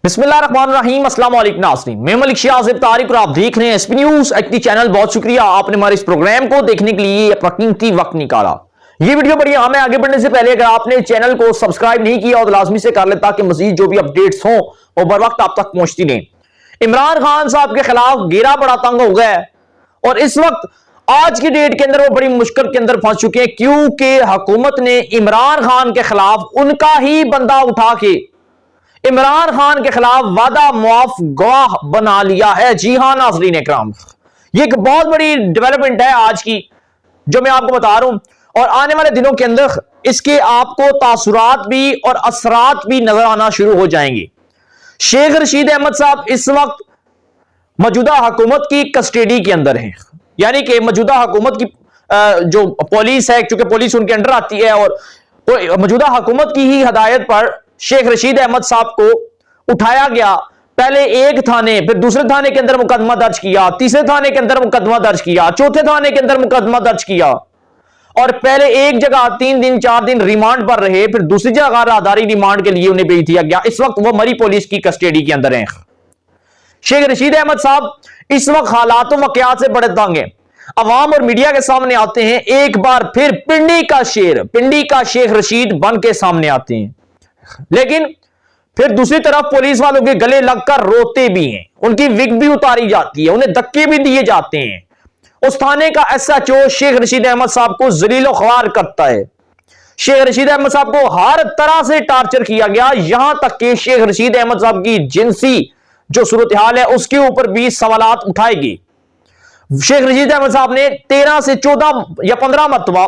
बिस्मिल्लाहिर्रहमानिर्रहीम, अस्सलाम वालेकुम नाज़रीन। मैं मलिक शियाज़िब तारिक और आप देख रहे हैं एसपी न्यूज़ एचडी चैनल। बहुत शुक्रिया आपने हमारे इस प्रोग्राम को देखने के लिए अपना कीमती वक्त निकाला। ये वीडियो बड़ी अहम है। आगे बढ़ने से पहले अगर आपने चैनल को सब्सक्राइब नहीं किया और लाजमी से कर ले ताकि मजीद जो भी अपडेट्स हों वो बर वक्त आप तक पहुंचती रहें। इमरान खान साहब के खिलाफ घेरा बड़ा तंग हो गया है और इस वक्त आज की डेट के अंदर वो बड़ी मुश्किल के अंदर फंस चुके हैं, क्योंकि हुकूमत ने इमरान खान के खिलाफ उनका ही बंदा उठा के इमरान खान के खिलाफ वादा मुआफ गवाह बना लिया है। जी हां नाज़रीन इकराम, ये एक बहुत बड़ी डेवलपमेंट है आज की जो मैं आपको बता रहा हूं और आने वाले दिनों के अंदर इसके आपको तासुरात भी और असरात भी नजर आना शुरू हो जाएंगे। शेख रशीद अहमद साहब इस वक्त मौजूदा हुकूमत की कस्टडी के अंदर हैं, यानी कि मौजूदा हुकूमत की जो पुलिस है, क्योंकि पुलिस उनके अंडर आती है और मौजूदा हुकूमत की ही हदायत पर शेख रशीद अहमद साहब को उठाया गया। पहले एक थाने, फिर दूसरे थाने के अंदर मुकदमा दर्ज किया, तीसरे थाने के अंदर मुकदमा दर्ज किया, चौथे थाने के अंदर मुकदमा दर्ज किया और पहले एक जगह 3 दिन 4 दिन रिमांड पर रहे, फिर दूसरी जगह राहदारी रिमांड के लिए उन्हें भेज दिया गया। इस वक्त वो मरी पुलिस की कस्टडी के अंदर हैं। शेख रशीद अहमद साहब इस वक्त हालातों वाकयात से बड़े तंग हैं, अवाम और मीडिया के सामने आते हैं। एक बार फिर पिंडी का शेर, पिंडी का शेख रशीद बन के सामने आते हैं, लेकिन फिर दूसरी तरफ पुलिस वालों के गले लगकर रोते भी हैं, उनकी विग भी उतारी जाती है, उन्हें धक्के भी दिए जाते हैं। उस थाने का एसएचओ शेख रशीद अहमद साहब को जलीलो ख्वार करता है। शेख रशीद अहमद साहब को हर तरह से टार्चर किया गया, यहां तक कि शेख रशीद अहमद साहब की जिनसी जो सूरत हाल है उसके ऊपर भी सवालात उठाएगी। शेख रशीद अहमद साहब ने 13 से 14 या 15 मरतबा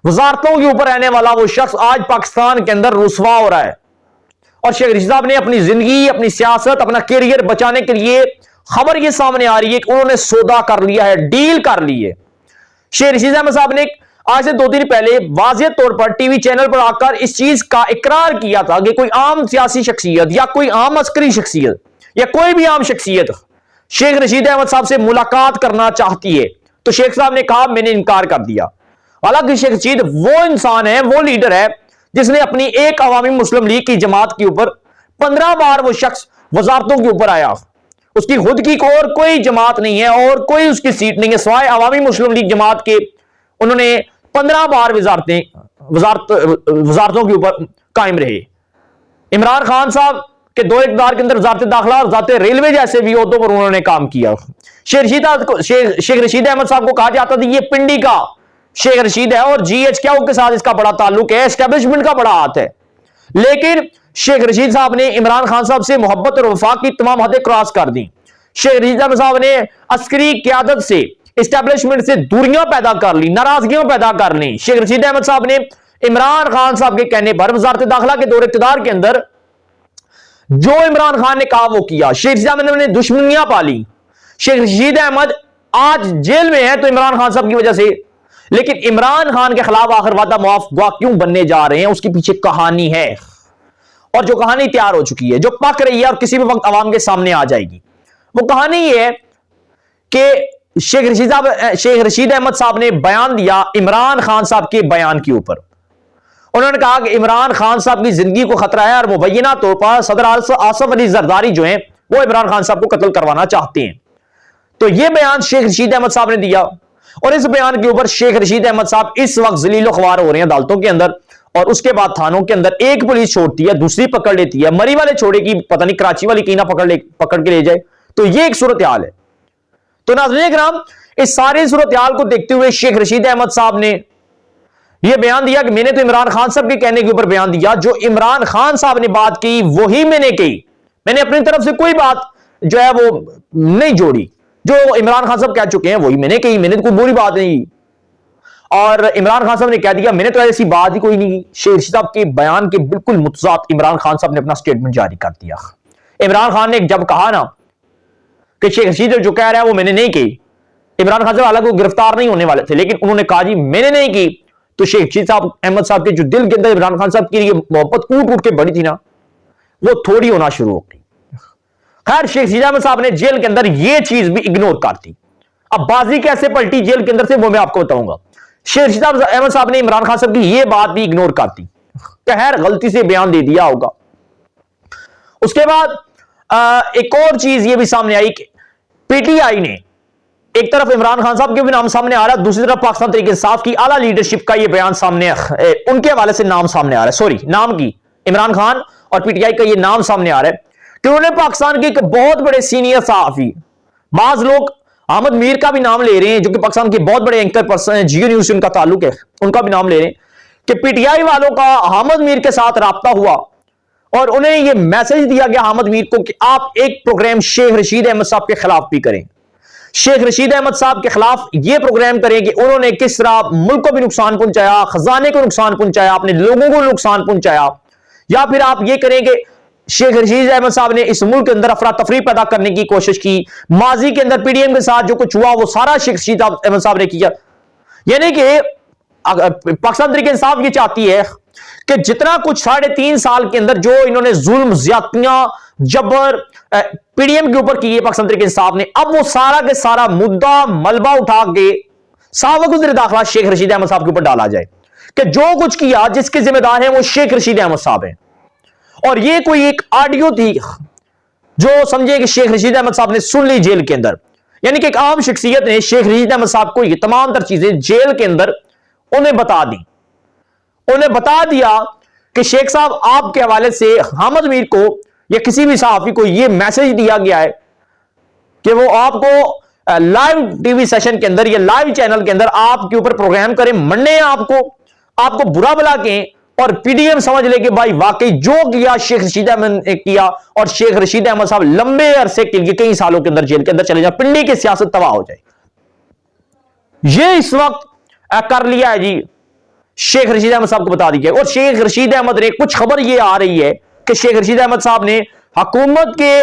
वजारतों के ऊपर रहने वाला वो शख्स आज पाकिस्तान के अंदर रुसवा हो रहा है और शेख रशीद साहब ने अपनी जिंदगी, अपनी सियासत, अपना कैरियर बचाने के लिए खबर ये सामने आ रही है कि उन्होंने सौदा कर लिया है, डील कर ली है। शेख रशीद अहमद साहब ने आज से 2 दिन पहले वाज़ेह तौर पर टीवी चैनल पर आकर इस चीज का इकरार किया था कि कोई आम सियासी शख्सियत या कोई आम अस्करी शख्सियत या कोई भी आम शख्सियत शेख रशीद अहमद साहब से मुलाकात करना चाहती है, तो शेख साहब ने कहा मैंने इनकार कर दिया। हालांकि शेख रशीद वो इंसान है, वो लीडर है जिसने अपनी एक अवामी मुस्लिम लीग की जमात के ऊपर 15 बार वो शख्स वजारतों के ऊपर आया। उसकी खुद की और कोई जमात नहीं है और कोई उसकी सीट नहीं है सिवाय अवामी मुस्लिम लीग जमात के। उन्होंने 15 बार वजारतों के ऊपर कायम रहे। इमरान खान साहब के दौर इक़्तिदार के अंदर वजारत दाखिला और वजारत रेलवे जैसे भी ओहदों पर उन्होंने काम किया। शेख रशीद अहमद साहब को कहा जाता था ये पिंडी का शेख रशीद है और GHQ के साथ इसका बड़ा ताल्लुक है, एस्टेब्लिशमेंट का बड़ा हाथ है। लेकिन शेख रशीद साहब ने इमरान खान साहब से मोहब्बत और वफा की तमाम हदें क्रॉस कर दी। शेख रशीद साहब ने अस्करी क़यादत से, एस्टेब्लिशमेंट से दूरियां पैदा कर ली, नाराजगियां पैदा कर ली। शेख रशीद अहमद साहब ने इमरान खान साहब के कहने पर वजारत दाखिला के दौर इक़्तिदार के अंदर जो इमरान खान ने कहा वो किया। शेख रशीद अहमद ने दुश्मनियां पाली। शेख रशीद अहमद आज जेल में है तो इमरान खान साहब की वजह से, लेकिन इमरान खान के खिलाफ आखिर वादा मुआफ गवाह क्यों बनने जा रहे हैं उसके पीछे कहानी है और जो कहानी तैयार हो चुकी है, जो पक रही है और किसी भी वक्त आवाम के सामने आ जाएगी। वो कहानी ये है कि शेख रशीद अहमद साहब ने बयान दिया इमरान खान साहब के बयान के ऊपर। उन्होंने कहा कि इमरान खान साहब की जिंदगी को खतरा है और मुबैना तौर पर सदर आसिफ अली जरदारी जो है वो इमरान खान साहब को कत्ल करवाना चाहते हैं। तो यह बयान शेख रशीद अहमद साहब ने दिया और इस बयान के ऊपर शेख रशीद अहमद साहब इस वक्त जलीलो ख्वार हो रहे हैं अदालतों के अंदर। और उसके बाद थानों के अंदर एक पुलिस छोड़ती है, दूसरी पकड़ लेती है, मरी वाले छोड़ेगी, पता नहीं कराची वाली की ना पकड़ के ले जाए। तो ये एक सूरत हाल है। तो नाज़रीन इकराम, इस सारी सूरत हाल को देखते हुए शेख रशीद अहमद साहब ने यह बयान दिया कि मैंने तो इमरान खान साहब के कहने के ऊपर बयान दिया, जो इमरान खान साहब ने बात की वही मैंने कही, मैंने अपनी तरफ से कोई बात जो है वो नहीं जोड़ी। जो इमरान खान साहब कह चुके हैं वही मैंने कही, मैंने तो कोई बुरी बात नहीं। और इमरान खान साहब ने कह दिया मैंने तो ऐसी बात ही कोई नहीं की। शेख रशीद साहब के बयान के बिल्कुल मुतज़ाद इमरान खान साहब ने अपना स्टेटमेंट जारी कर दिया। इमरान खान ने जब कहा ना कि शेख रशीद जो कह रहा है वो मैंने नहीं की, इमरान खान साहब हालांकि वो गिरफ्तार नहीं होने वाले थे, लेकिन उन्होंने कहा जी मैंने नहीं की, तो शेख रशीद साहब अहमद साहब के जो दिल के अंदर इमरान खान साहब की मोहब्बत कूट कूट के बड़ी थी ना, वो थोड़ी होना शुरू हो गई। खैर, शेख रशीद अहमद साहब ने जेल के अंदर यह चीज भी इग्नोर कर दी। अब बाजी कैसे पलटी जेल के अंदर से वो मैं आपको बताऊंगा। शेख रशीद अहमद साहब ने इमरान खान साहब की यह बात भी इग्नोर कर दी, खैर गलती से बयान दे दिया होगा। उसके बाद एक और चीज ये भी सामने आई कि पीटीआई ने एक तरफ इमरान खान साहब के भी नाम सामने आ रहा है, दूसरी तरफ पाकिस्तान तहरीक इंसाफ की आला लीडरशिप का ये बयान सामने उनके हवाले से नाम सामने आ रहा है, सॉरी नाम की इमरान खान और पीटीआई का ये नाम सामने आ रहा है कि उन्होंने पाकिस्तान के एक बहुत बड़े सीनियर सहाफी, बाज लोग अहमद मीर का भी नाम ले रहे हैं जो कि पाकिस्तान के बहुत बड़े एंकर पर्सन है, जियो न्यूज से उनका ताल्लुक है, उनका भी नाम ले रहे हैं कि पीटीआई वालों का अहमद मीर के साथ राब्ता हुआ और उन्हें यह मैसेज दिया गया अहमद मीर को कि आप एक प्रोग्राम शेख रशीद अहमद साहब के खिलाफ भी करें। शेख रशीद अहमद साहब के खिलाफ यह प्रोग्राम करें कि उन्होंने किस तरह मुल्क को भी नुकसान पहुंचाया, खजाने को नुकसान पहुंचाया, अपने लोगों को नुकसान पहुंचाया, या फिर आप यह करें कि शेख रशीद अहमद साहब ने इस मुल्क के अंदर अफरा तफरी पैदा करने की कोशिश की, माजी के अंदर पीडीएम के साथ जो कुछ हुआ वो सारा शेख रशीद अहमद साहब ने किया। यानी कि पाकिस्तान तहरीक इंसाफ ये चाहती है कि जितना कुछ 3.5 साल के अंदर जो इन्होंने जुल्म, ज्यादतियां, जबर पीडीएम के ऊपर की है पाकिस्तान तहरीक इंसाफ ने, अब वो सारा के सारा मुद्दा मलबा उठा के साबिक़ वज़ीर दाखिला शेख रशीद अहमद साहब के ऊपर डाला जाए कि जो कुछ किया जिसके जिम्मेदार हैं वो शेख रशीद अहमद साहब हैं। और ये कोई एक ऑडियो थी जो समझे कि शेख रशीद अहमद साहब ने सुन ली जेल के अंदर, यानी कि एक आम शख्सियत ने शेख रशीद अहमद साहब को ये तमाम तर चीजें जेल के अंदर उन्हें बता दी। उन्हें बता दिया कि शेख साहब आपके हवाले से अहमद मीर को या किसी भी सहाफी को यह मैसेज दिया गया है कि वो आपको लाइव टीवी सेशन के अंदर या लाइव चैनल के अंदर आपके ऊपर प्रोग्राम करें, मरने आपको बुरा भला कहें और पीडीएम समझ ले कि भाई वाकई जो किया शेख रशीद अहमद ने किया, और शेख रशीद अहमद साहब लंबे अरसे के लिए कई सालों के अंदर जेल के अंदर चले जाए, पिंडी की सियासत तबाह हो जाए। ये इस वक्त कर लिया है जी, शेख रशीद अहमद साहब को बता दिया। और शेख रशीद अहमद ने कुछ खबर ये आ रही है कि शेख रशीद अहमद साहब ने हुकूमत के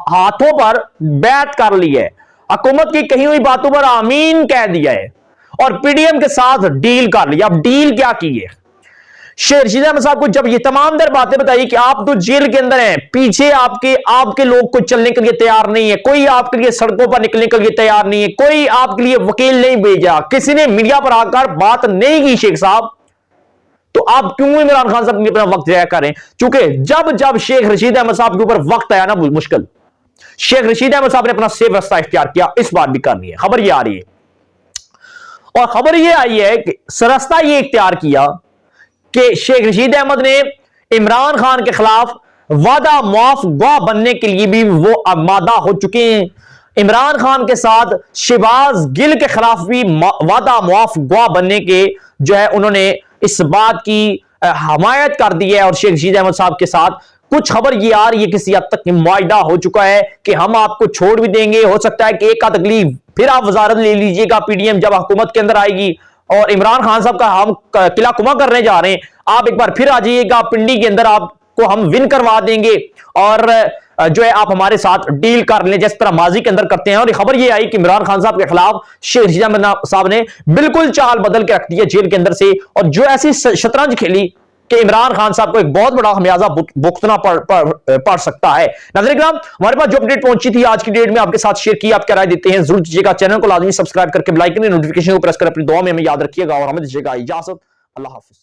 हाथों पर बैत कर ली है, हुकूमत की कही हुई बातों पर आमीन कह दिया है और पीडीएम के साथ डील कर लिया। अब डील क्या की है? शेख रशीद अहमद साहब को जब ये तमाम दर बातें बताई कि आप तो जेल के अंदर हैं, पीछे आपके लोग को चलने के लिए तैयार नहीं है, कोई आपके लिए सड़कों पर निकलने के लिए तैयार नहीं है, कोई आपके लिए वकील नहीं भेजा, किसी ने मीडिया पर आकर बात नहीं की शेख साहब, तो आप क्यों इमरान खान साहब अपना वक्त जाया करें? क्योंकि जब शेख रशीद अहमद साहब के ऊपर वक्त आया ना मुश्किल, शेख रशीद अहमद साहब ने अपना सेफ रास्ता इख्तियार किया। इस बार भी करनी है, खबर ये आ रही है और खबर ये आई है कि रास्ता ये इख्तियार किया कि शेख रशीद अहमद ने इमरान खान के खिलाफ वादा मुआफ गवाह बनने के लिए भी वो आमादा हो चुके हैं। इमरान खान के साथ शहबाज गिल के खिलाफ भी वादा मुआफ गवाह बनने के जो है उन्होंने इस बात की हमायत कर दी है। और शेख रशीद अहमद साहब के साथ कुछ खबर ये आ रही है किसी हद तक मुआहिदा हो चुका है कि हम आपको छोड़ भी देंगे, हो सकता है कि एक का तकलीफ फिर आप वजारत ले लीजिएगा पीडीएम जब हुकूमत के अंदर आएगी, और इमरान खान साहब का हम किला कुमा करने जा रहे हैं, आप एक बार फिर आ जाइएगा पिंडी के अंदर, आपको हम विन करवा देंगे और जो है आप हमारे साथ डील कर लें जिस तरह माजी के अंदर करते हैं। और खबर ये आई कि इमरान खान साहब के खिलाफ शेख रशीद अहमद साहब ने बिल्कुल चाल बदल के रख दी है जेल के अंदर से, और जो ऐसी शतरंज खेली कि इमरान खान साहब को एक बहुत बड़ा खमियाजा भुगतना पड़ सकता है। नाज़रीन किराम, हमारे पास जो अपडेट पहुंची थी आज की डेट में आपके साथ शेयर की, आप क्या राय देते हैं जरूर दीजिएगा। चैनल को लाजमी सब्सक्राइब करके बेल आइकन नोटिफिकेशन को प्रेस कर अपनी दुआ में हमें याद रखिएगा और हमें दीजिएगा इजाजत। अल्लाह हाफिज।